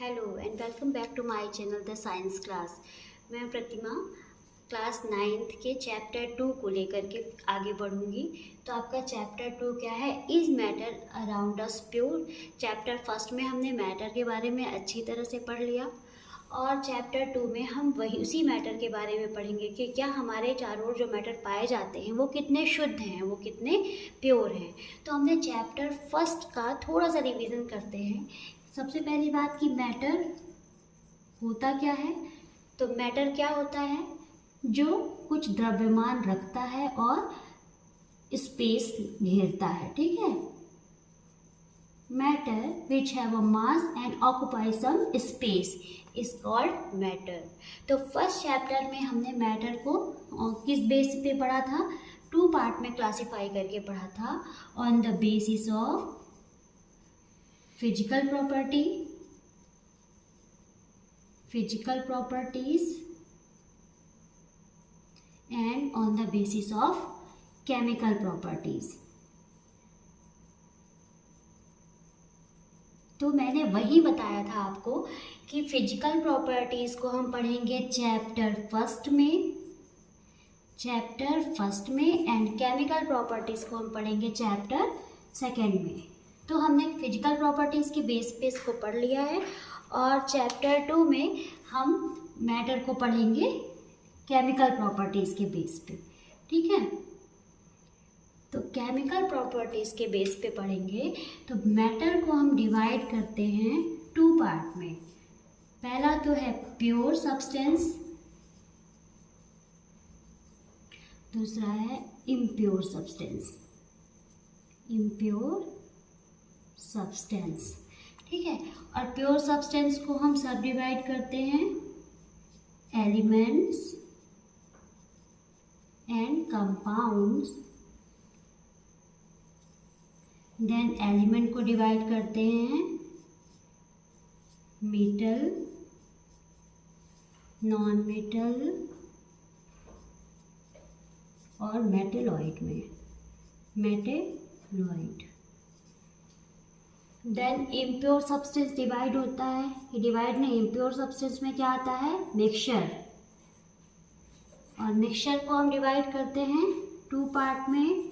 Hello and welcome back to my channel the science class. मैं Pratima class 9th के chapter 2 को लेकर के आगे बढ़ूंगी। तो आपका चैप्टर 2 क्या है? Is matter around us pure. Chapter first में हमने मैटर के बारे में अच्छी तरह से पढ़ लिया और चैप्टर 2 में हम वही उसी मैटर के बारे में पढ़ेंगे कि क्या हमारे चारों ओर जो मैटर पाए जाते हैं वो कितने शुद्ध हैं, वो कितने प्योर हैं। तो हमने चैप्टर फर्स्ट का थोड़ा सा रिवीजन करते हैं। सबसे पहली बात कि मैटर होता क्या है। तो मैटर क्या होता है? जो कुछ द्रव्यमान रखता है और स्पेस घेरता है, ठीक है। Matter which have a mass and occupy some space is called matter. तो फर्स्ट चैप्टर में हमने मैटर को किस बेस पे पढ़ा था? 2 पार्ट में क्लासिफाई करके पढ़ा था। On the basis of physical properties and on the basis of chemical properties। तो मैंने वही बताया था आपको कि फिजिकल प्रॉपर्टीज को हम पढ़ेंगे चैप्टर फर्स्ट में एंड केमिकल प्रॉपर्टीज को हम पढ़ेंगे चैप्टर सेकेंड में। तो हमने फिजिकल प्रॉपर्टीज़ के बेस पे इसको पढ़ लिया है और चैप्टर 2 में हम मैटर को पढ़ेंगे केमिकल प्रॉपर्टीज़ के बेस पे, ठीक है। तो केमिकल प्रॉपर्टीज़ के बेस पे पढ़ेंगे तो मैटर को हम डिवाइड करते हैं 2 पार्ट में। पहला तो है प्योर सब्सटेंस, दूसरा है इम्प्योर सब्सटेंस, ठीक है। और प्योर सब्सटेंस को हम सब डिवाइड करते हैं elements and compounds. Then element को डिवाइड करते हैं मेटल, नॉन मेटल और मेटेलॉइड में देन इम्प्योर सब्सटेंस डिवाइड होता है। ये डिवाइड नहीं, इम्प्योर सब्सटेंस में क्या आता है? मिक्सचर। और मिक्सचर को हम डिवाइड करते हैं 2 पार्ट में।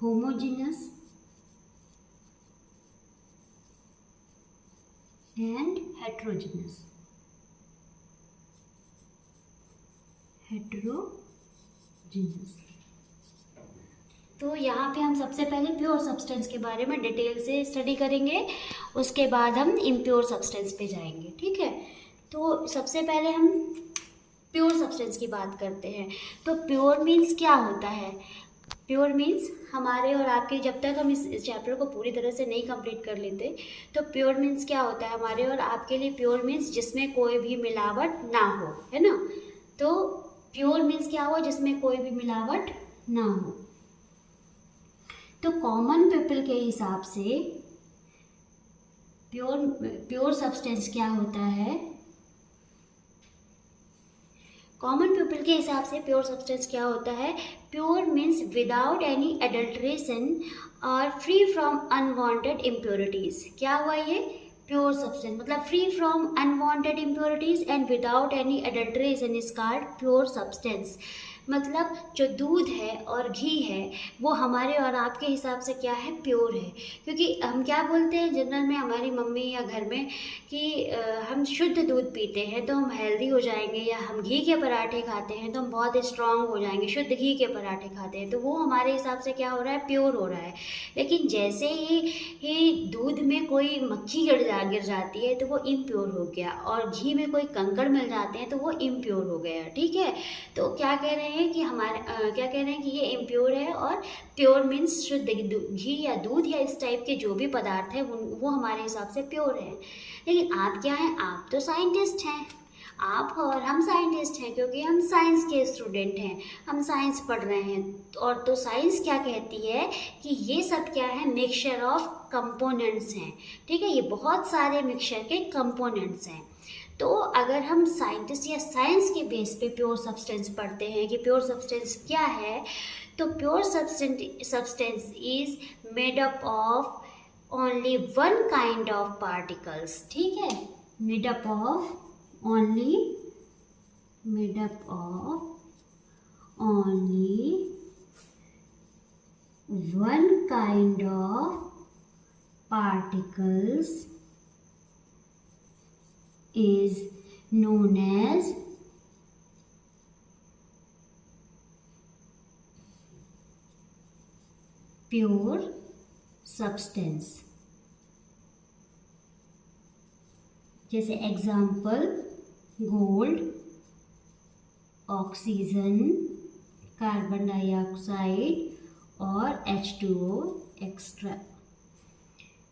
Homogeneous and heterogeneous. तो यहाँ पे हम सबसे पहले प्योर सब्सटेंस के बारे में डिटेल से स्टडी करेंगे, उसके बाद हम इम्प्योर सब्सटेंस पे जाएंगे, ठीक है। तो सबसे पहले हम प्योर सब्सटेंस की बात करते हैं। तो प्योर मीन्स क्या होता है? प्योर मीन्स हमारे और आपके, जब तक हम इस चैप्टर को पूरी तरह से नहीं कंप्लीट कर लेते तो प्योर मीन्स क्या होता है हमारे और आपके लिए? प्योर मीन्स जिसमें कोई भी मिलावट ना हो, है ना। तो प्योर मीन्स क्या हो? जिसमें कोई भी मिलावट ना हो। तो कॉमन पीपल के हिसाब से प्योर सब्सटेंस क्या होता है? कॉमन पीपल के हिसाब से प्योर सब्सटेंस क्या होता है? Pure means without any adulteration और फ्री फ्रॉम अनवांटेड इम्प्योरिटीज। क्या हुआ ये? प्योर सब्सटेंस मतलब free from unwanted impurities and without any adulteration is called pure substance. मतलब जो दूध है और घी है वो हमारे और आपके हिसाब से क्या है? प्योर है। क्योंकि हम क्या बोलते हैं जनरल में, हमारी मम्मी या घर में, कि हम शुद्ध दूध पीते हैं तो हम हेल्दी हो जाएंगे, या हम घी के पराठे खाते हैं तो हम बहुत स्ट्रांग हो जाएंगे, शुद्ध घी के पराठे खाते हैं तो वो हमारे हिसाब से क्या हो रहा है? प्योर हो रहा है। लेकिन जैसे ही दूध में कोई मक्खी गिर जाती है तो वो इम्प्योर हो गया, और घी में कोई कंकड़ मिल जाते हैं तो वो इम्प्योर हो गया, ठीक है। तो क्या कह रहे हैं कि क्या कह रहे हैं कि ये इम्प्योर है, और प्योर मीन्स शुद्ध घी या दूध या इस टाइप के जो भी पदार्थ है वो हमारे हिसाब से प्योर है। लेकिन आप क्या हैं? आप तो साइंटिस्ट हैं। आप और हम साइंटिस्ट हैं क्योंकि हम साइंस के स्टूडेंट हैं, हम साइंस पढ़ रहे हैं। और तो साइंस क्या कहती है कि ये सब क्या है? मिक्सचर ऑफ कंपोनेंट्स हैं, ठीक है। ये बहुत सारे मिक्सचर के कंपोनेंट्स हैं। तो अगर हम साइंटिस्ट या साइंस के बेस पे प्योर सब्सटेंस पढ़ते हैं कि प्योर सब्सटेंस क्या है, तो pure substance is made up of only one kind of particles, ठीक है, made up of only one kind of particles is known as pure substance. जैसे example gold, oxygen, carbon dioxide और H2O extra.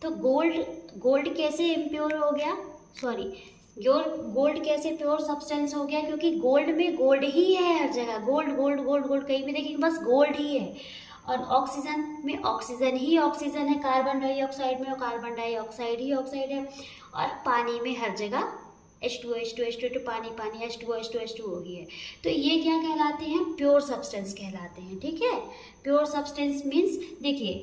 तो gold कैसे impure हो गया, sorry gold कैसे pure substance हो गया, क्योंकि गोल्ड में गोल्ड ही है हर जगह, गोल्ड गोल्ड गोल्ड गोल्ड कहीं भी देखेंगे बस गोल्ड ही है। और ऑक्सीजन में ऑक्सीजन ही ऑक्सीजन है, कार्बन डाइऑक्साइड में कार्बन डाइऑक्साइड ही ऑक्साइड है, और पानी में हर जगह H2O पानी H2O ही है। तो ये क्या कहलाते हैं, प्योर सब्सटेंस कहलाते हैं, ठीक है। प्योर सब्सटेंस मीन्स देखिए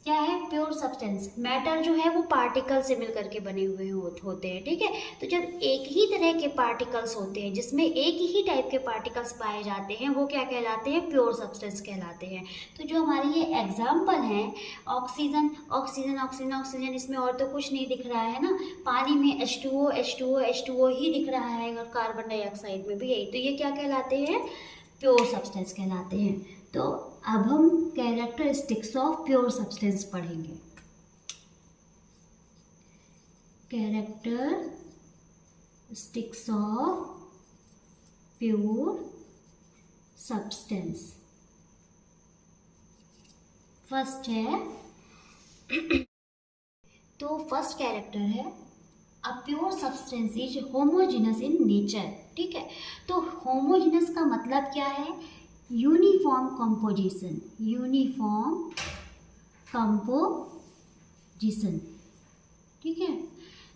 क्या है, प्योर सब्सटेंस मैटर जो है वो पार्टिकल से मिल करके बने हुए होते हैं, ठीक है। तो जब एक ही तरह के पार्टिकल्स होते हैं जिसमें एक ही टाइप के पार्टिकल्स पाए जाते हैं वो क्या कहलाते हैं, प्योर सब्सटेंस कहलाते हैं। तो जो हमारी ये एग्जाम्पल हैं ऑक्सीजन, इसमें और तो कुछ नहीं दिख रहा है ना, पानी में H2O ही दिख रहा है, और कार्बन डाइऑक्साइड में भी यही। तो ये क्या कहलाते हैं, प्योर सब्सटेंस कहलाते हैं। तो अब हम कैरेक्टरिस्टिक्स ऑफ प्योर सब्सटेंस पढ़ेंगे। Characteristics of pure substance. First है तो फर्स्ट कैरेक्टर है a pure substance is homogeneous in nature, ठीक है। तो होमोजेनस का मतलब क्या है, यूनिफॉर्म कंपोजिशन, ठीक है।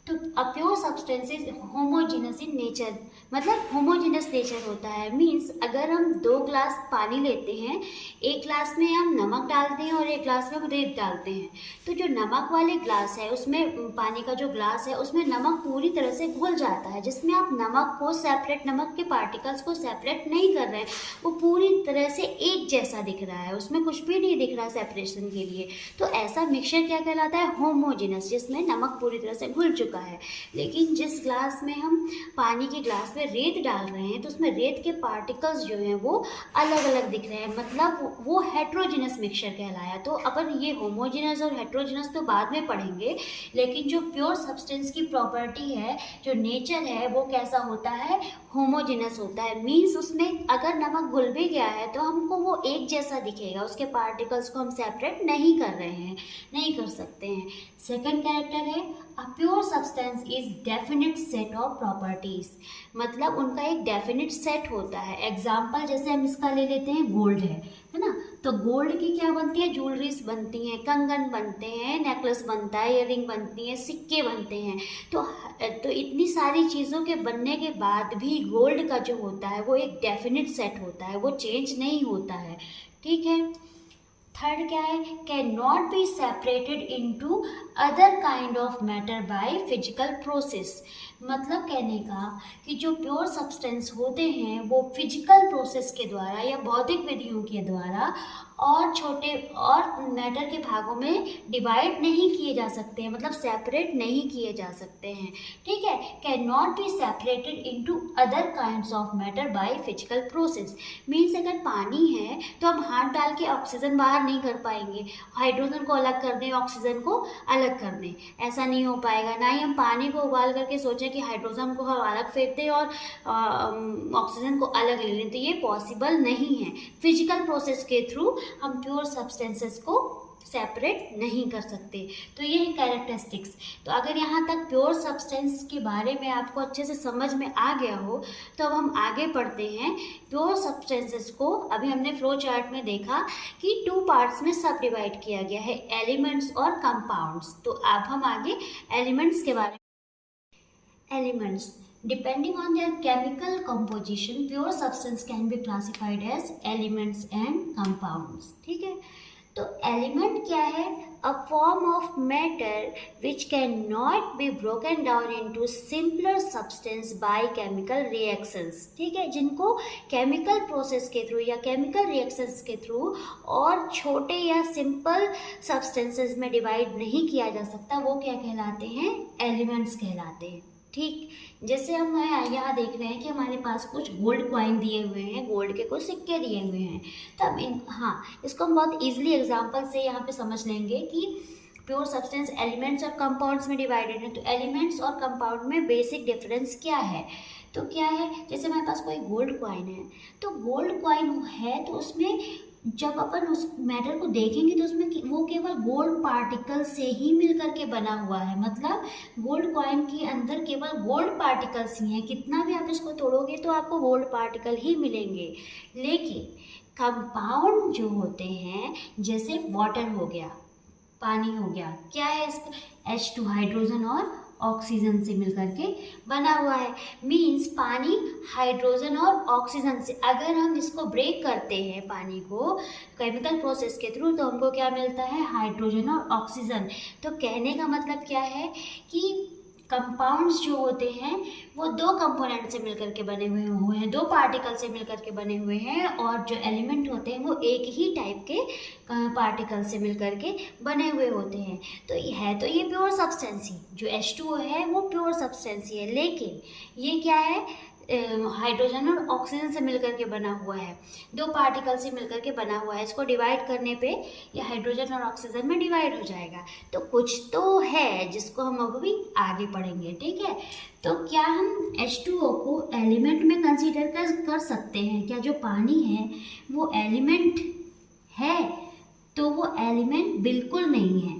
तो a pure substance is homogeneous in nature, मतलब होमोजेनस नेचर होता है। मीन्स अगर हम 2 ग्लास पानी लेते हैं, एक ग्लास में हम नमक डालते हैं और एक ग्लास में हम रेत डालते हैं, तो जो नमक वाले ग्लास है उसमें पानी का जो ग्लास है उसमें नमक पूरी तरह से घुल जाता है, जिसमें आप नमक को सेपरेट, नमक के पार्टिकल्स को सेपरेट नहीं कर रहे हैं, वो पूरी तरह से एक जैसा दिख रहा है, उसमें कुछ भी नहीं दिख रहा सेपरेशन के लिए। तो ऐसा मिक्सचर क्या कहलाता है, होमोजेनस, जिसमें नमक पूरी तरह से घुल चुका है। लेकिन जिस ग्लास में हम पानी के ग्लास में रेत डाल रहे हैं तो उसमें रेत के पार्टिकल्स जो हैं वो अलग अलग दिख रहे हैं, मतलब वो हेट्रोजेनस मिक्सचर कहलाया। तो अपन ये होमोजेनस और हेट्रोजेनस तो बाद में पढ़ेंगे, लेकिन जो प्योर सब्सटेंस की प्रॉपर्टी है, जो नेचर है, वो कैसा होता है, होमोजेनस होता है। मीन्स उसमें अगर नमक घुल भी गया है तो हमको वो एक जैसा दिखेगा, उसके पार्टिकल्स को हम सेपरेट नहीं कर रहे हैं, नहीं कर सकते हैं। सेकंड कैरेक्टर है a pure substance is definite set of properties, मतलब उनका एक डेफिनेट सेट होता है। एग्जाम्पल जैसे हम इसका ले लेते हैं, गोल्ड है ना, तो गोल्ड की क्या बनती है, ज्वेलरीज बनती हैं, कंगन बनते हैं, नेकलेस बनता है, ईयररिंग बनती है, सिक्के बनते हैं। तो इतनी सारी चीज़ों के बनने के बाद भी गोल्ड का जो होता है वो एक डेफिनेट सेट होता है, वो चेंज नहीं होता है, ठीक है। थर्ड क्या है, can not be separated into other kind of matter by physical process, मतलब कहने का कि जो प्योर सब्सटेंस होते हैं वो फिजिकल प्रोसेस के द्वारा या भौतिक विधियों के द्वारा और छोटे और मैटर के भागों में डिवाइड नहीं किए जा सकते हैं, मतलब सेपरेट नहीं किए जा सकते हैं, ठीक है। Can not be separated into other kinds of matter by physical process. Means अगर पानी है तो हम हाथ डाल के ऑक्सीजन बाहर नहीं कर पाएंगे, हाइड्रोजन को अलग कर दें, ऑक्सीजन को अलग कर दें, ऐसा नहीं हो पाएगा। ना ही हम पानी को उबाल करके सोचें कि हाइड्रोजन को हम अलग फेंक दें और ऑक्सीजन को अलग ले लें, तो ये पॉसिबल नहीं है। फिजिकल प्रोसेस के थ्रू हम प्योर सब्सटेंसेस को सेपरेट नहीं कर सकते। तो ये है कैरेक्टरिस्टिक्स। तो अगर यहाँ तक प्योर सब्सटेंस के बारे में आपको अच्छे से समझ में आ गया हो तो अब हम आगे पढ़ते हैं। प्योर सब्सटेंसेस को अभी हमने फ्लो चार्ट में देखा कि 2 पार्ट्स में सब डिवाइड किया गया है, एलिमेंट्स और कंपाउंड्स। तो अब हम आगे एलिमेंट्स के बारे में। Elements Depending on their chemical composition, pure substance can be classified as elements and compounds. ठीक है, तो एलिमेंट क्या है? A form of matter which can not be broken down into simpler substance by chemical reactions. ठीक है, जिनको chemical process के through या केमिकल रिएक्शंस के थ्रू और छोटे या सिंपल सब्सटेंसेस में डिवाइड नहीं किया जा सकता, वो क्या कहलाते हैं? एलिमेंट्स कहलाते हैं। ठीक, जैसे हम यहाँ देख रहे हैं कि हमारे पास कुछ गोल्ड कॉइन दिए हुए हैं, गोल्ड के कुछ सिक्के दिए हुए हैं, तब इसको हम बहुत इजीली एग्जांपल से यहाँ पे समझ लेंगे कि प्योर सब्सटेंस एलिमेंट्स और कंपाउंड्स में डिवाइडेड है। तो एलिमेंट्स और कंपाउंड में बेसिक डिफरेंस क्या है? तो क्या है, जैसे हमारे पास कोई गोल्ड कॉइन है, तो गोल्ड कॉइन है तो उसमें जब अपन उस मैटर को देखेंगे तो उसमें वो केवल गोल्ड पार्टिकल से ही मिल करके बना हुआ है। मतलब गोल्ड कॉइन के अंदर केवल गोल्ड पार्टिकल्स ही हैं, कितना भी आप इसको तोड़ोगे तो आपको गोल्ड पार्टिकल ही मिलेंगे। लेकिन कंपाउंड जो होते हैं, जैसे वाटर हो गया, पानी हो गया, क्या है इसका? H2 हाइड्रोजन और ऑक्सीजन से मिलकर के बना हुआ है। मीन्स पानी हाइड्रोजन और ऑक्सीजन से, अगर हम इसको ब्रेक करते हैं पानी को केमिकल प्रोसेस के थ्रू, तो हमको क्या मिलता है? हाइड्रोजन और ऑक्सीजन। तो कहने का मतलब क्या है कि कंपाउंड्स जो होते हैं वो दो कंपोनेंट से मिलकर के बने हुए हैं, दो पार्टिकल से मिलकर के बने हुए हैं, और जो एलिमेंट होते हैं वो एक ही टाइप के पार्टिकल से मिलकर के बने हुए होते हैं। तो ये प्योर सब्सटेंस ही, जो H2O है वो प्योर सब्सटेंस ही है, लेकिन ये क्या है? हाइड्रोजन और ऑक्सीजन से मिलकर के बना हुआ है, दो पार्टिकल से मिलकर के बना हुआ है। इसको डिवाइड करने पे ये हाइड्रोजन और ऑक्सीजन में डिवाइड हो जाएगा। तो कुछ तो है जिसको हम अभी आगे पढ़ेंगे। ठीक है, तो क्या हम H2O को एलिमेंट में कंसीडर कर सकते हैं? क्या जो पानी है वो एलिमेंट है? तो वो एलिमेंट बिल्कुल नहीं है।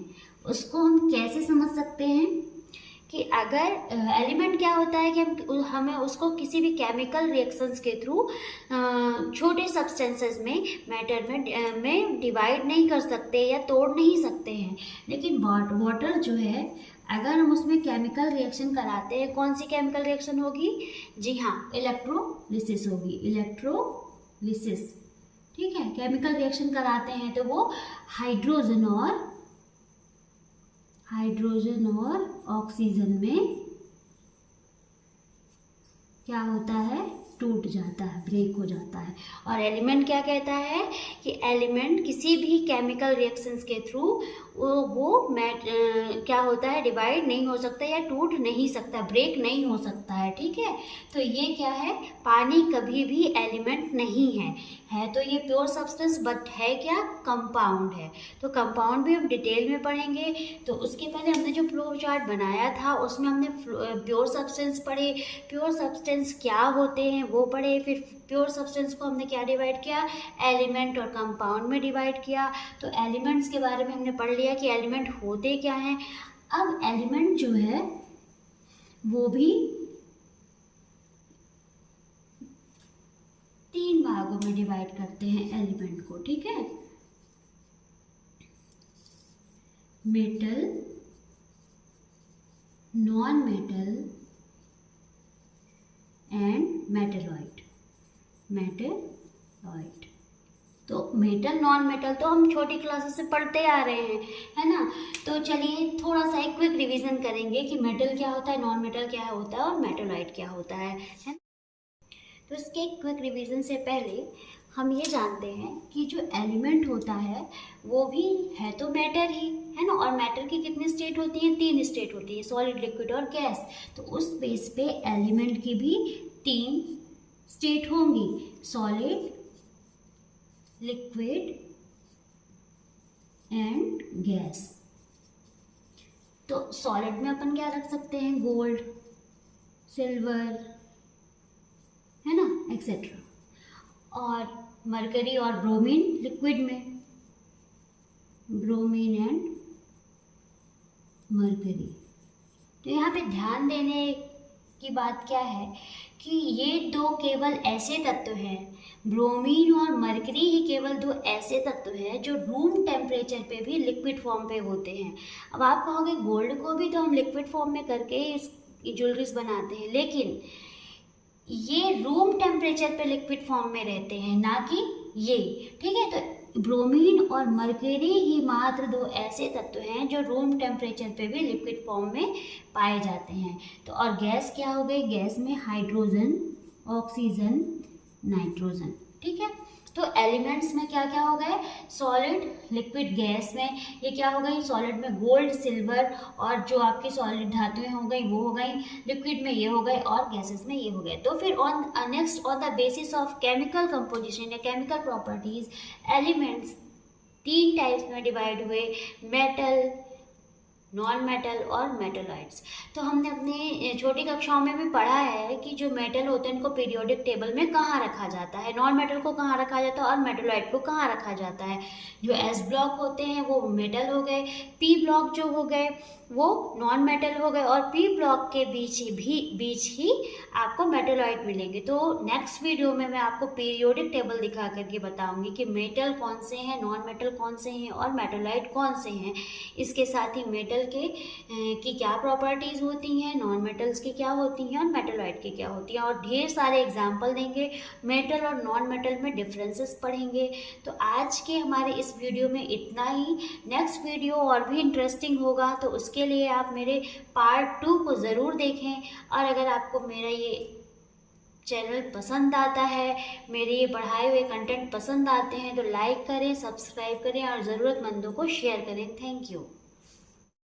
उसको हम कैसे समझ सकते हैं कि अगर एलिमेंट क्या होता है कि हमें उसको किसी भी केमिकल रिएक्शंस के थ्रू छोटे सब्सटेंसेस में मैटर में डिवाइड नहीं कर सकते या तोड़ नहीं सकते हैं। लेकिन वाटर जो है, अगर हम उसमें केमिकल रिएक्शन कराते हैं, कौन सी केमिकल रिएक्शन होगी? जी हाँ, इलेक्ट्रोलिसिस होगी, इलेक्ट्रोलिसिस। ठीक है, केमिकल रिएक्शन कराते हैं तो वो हाइड्रोजन और ऑक्सीजन में क्या होता है? टूट जाता है, ब्रेक हो जाता है। और एलिमेंट क्या कहता है कि एलिमेंट किसी भी केमिकल रिएक्शंस के थ्रू क्या होता है? डिवाइड नहीं हो सकता या टूट नहीं सकता, ब्रेक नहीं हो सकता है। ठीक है, तो ये क्या है? पानी कभी भी एलिमेंट नहीं है तो ये प्योर सब्सटेंस, बट है क्या? कंपाउंड है। तो कंपाउंड भी हम डिटेल में पढ़ेंगे। तो उसके पहले हमने जो फ्लो चार्ट बनाया था उसमें हमने प्योर सब्सटेंस पढ़े, प्योर सब्सटेंस क्या होते हैं वो पढ़े, फिर प्योर सब्सटेंस को हमने क्या डिवाइड किया? एलिमेंट और कंपाउंड में डिवाइड किया। तो एलिमेंट्स के बारे में हमने पढ़ लिया कि एलिमेंट होते क्या हैं। अब एलिमेंट जो है वो भी 3 भागों में डिवाइड करते हैं एलिमेंट को। ठीक है, metal, non metal and metalloid. तो मेटल, नॉन मेटल तो हम छोटी क्लासेस से पढ़ते आ रहे हैं, है ना। तो चलिए थोड़ा सा एक क्विक रिवीजन करेंगे कि मेटल क्या होता है, नॉन मेटल क्या होता है और मेटलॉइड क्या होता है। तो इसके क्विक रिवीजन से पहले हम ये जानते हैं कि जो एलिमेंट होता है वो भी है तो मैटर ही, है ना। और मैटर की कितनी स्टेट होती हैं? 3 स्टेट होती है, सॉलिड, लिक्विड और गैस। तो उस बेस पे एलिमेंट की भी 3 स्टेट होंगी, सॉलिड, लिक्विड एंड गैस। तो सॉलिड में अपन क्या रख सकते हैं? गोल्ड, सिल्वर, है ना, एक्सेट्रा। और मरकरी और ब्रोमीन लिक्विड में, ब्रोमीन एंड मरकरी। तो यहाँ पे ध्यान देने की बात क्या है कि ये 2 केवल ऐसे तत्व हैं, ब्रोमीन और मरकरी ही केवल 2 ऐसे तत्व हैं जो रूम टेम्परेचर पे भी लिक्विड फॉर्म पे होते हैं। अब आप कहोगे गोल्ड को भी तो हम लिक्विड फॉर्म में करके ज्वेलरीज बनाते हैं, लेकिन ये रूम टेम्परेचर पे लिक्विड फॉर्म में रहते हैं, ना कि ये। ठीक है, तो ब्रोमीन और मरकरी ही मात्र दो ऐसे तत्व हैं जो रूम टेम्परेचर पे भी लिक्विड फॉर्म में पाए जाते हैं। तो और गैस क्या हो गई, गैस में हाइड्रोजन, ऑक्सीजन, नाइट्रोजन। ठीक है, तो एलिमेंट्स में क्या क्या हो गए, सॉलिड, लिक्विड, गैस में ये क्या हो गई, सॉलिड में गोल्ड, सिल्वर और जो आपकी सॉलिड धातुएं हो गई वो हो गई, लिक्विड में ये हो गए और गैसेस में ये हो गए। तो फिर on next on the basis of chemical composition या केमिकल प्रॉपर्टीज, एलिमेंट्स 3 टाइप्स में डिवाइड हुए, मेटल, नॉन मेटल और मेटलॉइड्स। तो हमने अपने छोटी कक्षाओं में भी पढ़ा है कि जो मेटल होते हैं उनको पीरियोडिक टेबल में कहाँ रखा जाता है, नॉन मेटल को कहाँ रखा जाता है और मेटलॉइड को कहाँ रखा जाता है। जो एस ब्लॉक होते हैं वो मेटल हो गए, पी ब्लॉक जो हो गए वो नॉन मेटल हो गए और पी ब्लॉक के बीच ही आपको मेटलॉइड मिलेंगे। तो नेक्स्ट वीडियो में मैं आपको पीरियोडिक टेबल दिखा करके बताऊंगी कि मेटल कौन से हैं, नॉन मेटल कौन से हैं और मेटलॉइड कौन से हैं। इसके साथ ही मेटल की क्या प्रॉपर्टीज़ होती हैं, नॉन मेटल्स की क्या होती हैं और मेटलॉइड की क्या होती हैं, और ढेर सारे एग्जाम्पल देंगे, मेटल और नॉन मेटल में डिफरेंसेस पढ़ेंगे। तो आज के हमारे इस वीडियो में इतना ही। नेक्स्ट वीडियो और भी इंटरेस्टिंग होगा, तो उसके लिए आप मेरे पार्ट 2 को ज़रूर देखें। और अगर आपको मेरा ये चैनल पसंद आता है, मेरे ये पढ़ाए हुए कंटेंट पसंद आते हैं, तो लाइक करें, सब्सक्राइब करें और ज़रूरतमंदों को शेयर करें। Thank you.